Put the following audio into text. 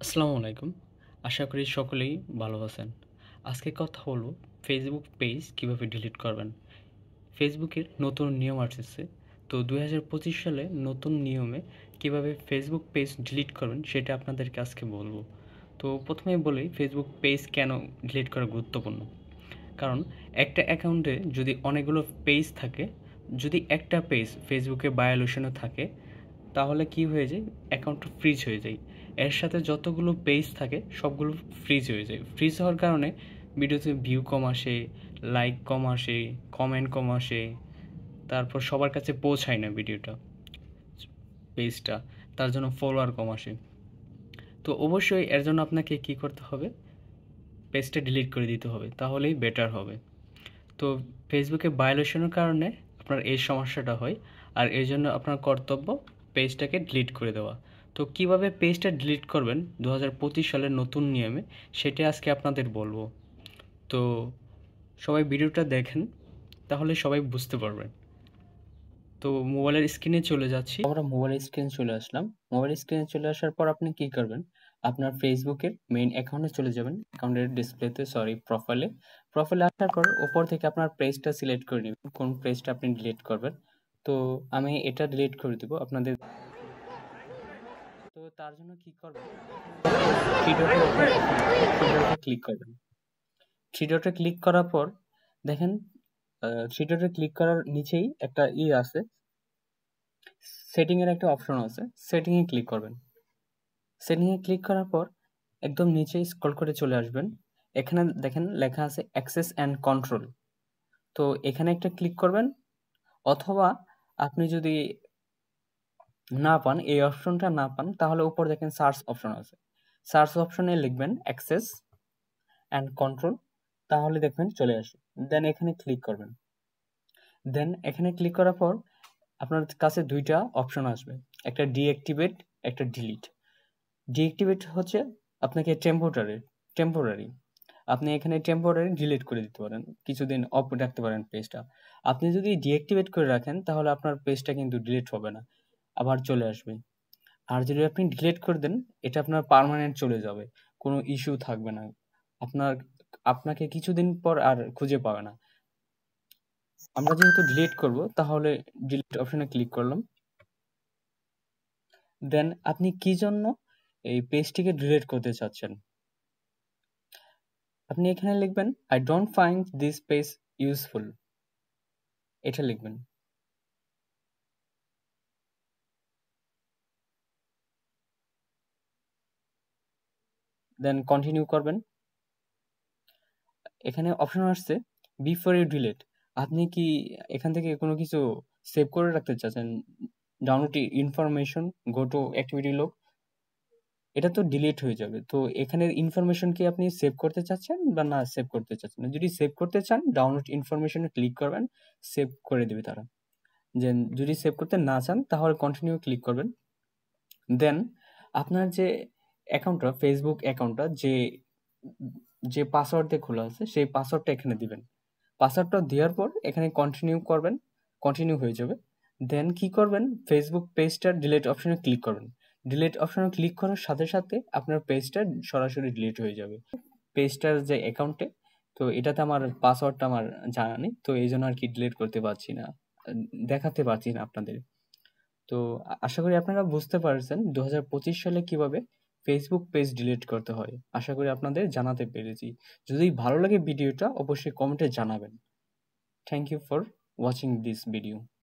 আসসালামু আলাইকুম। আশা করি সকলেই ভালো আছেন। আজকে কথা হলো ফেসবুক পেজ কিভাবে ডিলিট করবেন। ফেসবুকের নতুন নিয়ম আসছে। তো ২০২৫ সালে নতুন নিয়মে কিভাবে ফেসবুক পেজ ডিলিট করবেন সেটা আপনাদেরকে আজকে বলবো। তো প্রথমেই বলি ফেসবুক পেজ কেন ডিলিট করা গুরুত্বপূর্ণ। কারণ একটা অ্যাকাউন্টে যদি অনেকগুলো পেজ থাকে, যদি একটা পেজ ফেসবুকে ভায়োলেশনে থাকে তাহলে কি হয়ে যায়, অ্যাকাউন্টটা ফ্রিজ হয়ে যায়। এর সাথে যতগুলো পেজ থাকে সবগুলো ফ্রিজ হয়ে যায়। ফ্রিজ হওয়ার কারণে ভিডিওতে ভিউ কম আসে, লাইক কম আসে, কমেন্ট কম আসে, তারপর সবার কাছে পৌঁছায় না ভিডিওটা, পেজটা, তার জন্য ফলোয়ার কম আসে। তো অবশ্যই এর জন্য আপনাকে কি করতে হবে, পেজটা ডিলিট করে দিতে হবে, তাহলেই বেটার হবে। তো ফেসবুকে ভায়োলেশনের কারণে আপনার এই সমস্যাটা হয়, আর এই জন্য আপনার কর্তব্য পেজটাকে ডিলিট করে দেওয়া। তো কিভাবে পেজটা ডিলিট করবেন ২০২৫ সালের নতুন নিয়মে, সেটা আজকে আপনাদের বলবো। তো সবাই ভিডিওটা দেখেন, তাহলে সবাই বুঝতে পারবেন। তো মোবাইলের স্ক্রিনে চলে যাচ্ছি। আমরা মোবাইলের স্ক্রিনে চলে আসলাম। মোবাইলের স্ক্রিনে চলে আসার পর আপনি কি করবেন, আপনার ফেসবুকের মেইন অ্যাকাউন্টে চলে যাবেন। অ্যাকাউন্টের ডিসপ্লেতে, প্রোফাইলে। প্রোফাইলে আসার পর উপর থেকে আপনার পেজটা সিলেক্ট করে নেবেন, কোন পেজটা আপনি ডিলিট করবেন। তো আমি এটা ডিলিট করে দিব আপনাদের। তো তার জন্য কি করবেন, থ্রি ডটে থ্রি ডটে ক্লিক করবেন। থ্রি ডটে ক্লিক করার পর দেখেন, থ্রি ডটে ক্লিক করার নিচেই একটা আছে, সেটিং এর একটা অপশন আছে। সেটিং এ ক্লিক করবেন। সেটিং এ ক্লিক করার পর একদম নিচে স্ক্রল করে চলে আসবেন। এখানে দেখেন লেখা আছে অ্যাক্সেস অ্যান্ড কন্ট্রোল। তো এখানে একটা ক্লিক করবেন, অথবা আপনি যদি না পান, এই অপশনটা না পান, তাহলে উপর দেখেন সার্চ অপশন আছে। সার্চ অপশনে লিখবেন অ্যাক্সেস অ্যান্ড কন্ট্রোল, তাহলে দেখবেন চলে আসে। দেন এখানে ক্লিক করবেন। দেন এখানে ক্লিক করার পর আপনার কাছে দুইটা অপশন আসবে, একটা ডিঅ্যাক্টিভেট, একটা ডিলিট। ডিঅ্যাক্টিভেট হচ্ছে আপনাকে টেম্পোরারি আপনি এখানে টেম্পোরারি ডিলিট করে দিতে পারেন, কিছুদিন অফ রাখতে পারেন পেজটা। আপনি যদি ডিঅ্যাক্টিভেট করে রাখেন তাহলে আপনার পেজটা কিন্তু ডিলিট হবে না, আবার চলে আসবে। আর যদি আপনি ডিলিট করে দেন, এটা আপনার পার্মানেন্ট চলে যাবে, কোনো ইস্যু থাকবে না, আপনার আপনাকে কিছুদিন পর আর খুঁজে পাবে না। আমরা যেহেতু ডিলিট করব, তাহলে ডিলিট অপশনে ক্লিক করলাম। দেন আপনি কি জন্য এই পেজটিকে ডিলিট করতে চাচ্ছেন, আপনি এখানে লিখবেন I don't find this page useful, এটা লিখবেন। দেন কন্টিনিউ করবেন। এখানে অপশন আসছে বিফোর ইউ ডিলিট, আপনি কি এখান থেকে কোনো কিছু সেভ করে রাখতে চাচ্ছেন, download information, go to activity log, এটা তো ডিলিট হয়ে যাবে। তো এখানের ইনফরমেশন কি আপনি সেভ করতে চাচ্ছেন বা না সেভ করতে চাচ্ছেন না? যদি সেভ করতে চান, ডাউনলোড ইনফরমেশনে ক্লিক করবেন, সেভ করে দেবে তারা। যে যদি সেভ করতে না চান, তাহলে কন্টিনিউ ক্লিক করবেন। দেন আপনার যে অ্যাকাউন্টটা, ফেসবুক অ্যাকাউন্টটা যে যে পাসওয়ার্ড দিয়ে খোলা আছে, সেই পাসওয়ার্ডটা এখানে দিবেন। পাসওয়ার্ডটা দেওয়ার পর এখানে কন্টিনিউ করবেন, কন্টিনিউ হয়ে যাবে। দেন কি করবেন, ফেসবুক পেজটার ডিলিট অপশনে ক্লিক করবেন। ডিলিট অপশনে ক্লিক করার সাথে সাথে আপনার পেজটা সরাসরি ডিলিট হয়ে যাবে। পেজটার যে অ্যাকাউন্টে, তো এটাতে আমার পাসওয়ার্ডটা আমার জানা নেই, তো এই জন্য আর কি ডিলিট করতে পারছি না, দেখাতে পারছি না আপনাদের। তো আশা করি আপনারা বুঝতে পারছেন ২০২৫ সালে কিভাবে ফেসবুক পেজ ডিলিট করতে হয়। আশা করি আপনাদের জানাতে পেরেছি। যদি ভালো লাগে ভিডিওটা, অবশ্যই কমেন্টে জানাবেন। Thank you for watching this video.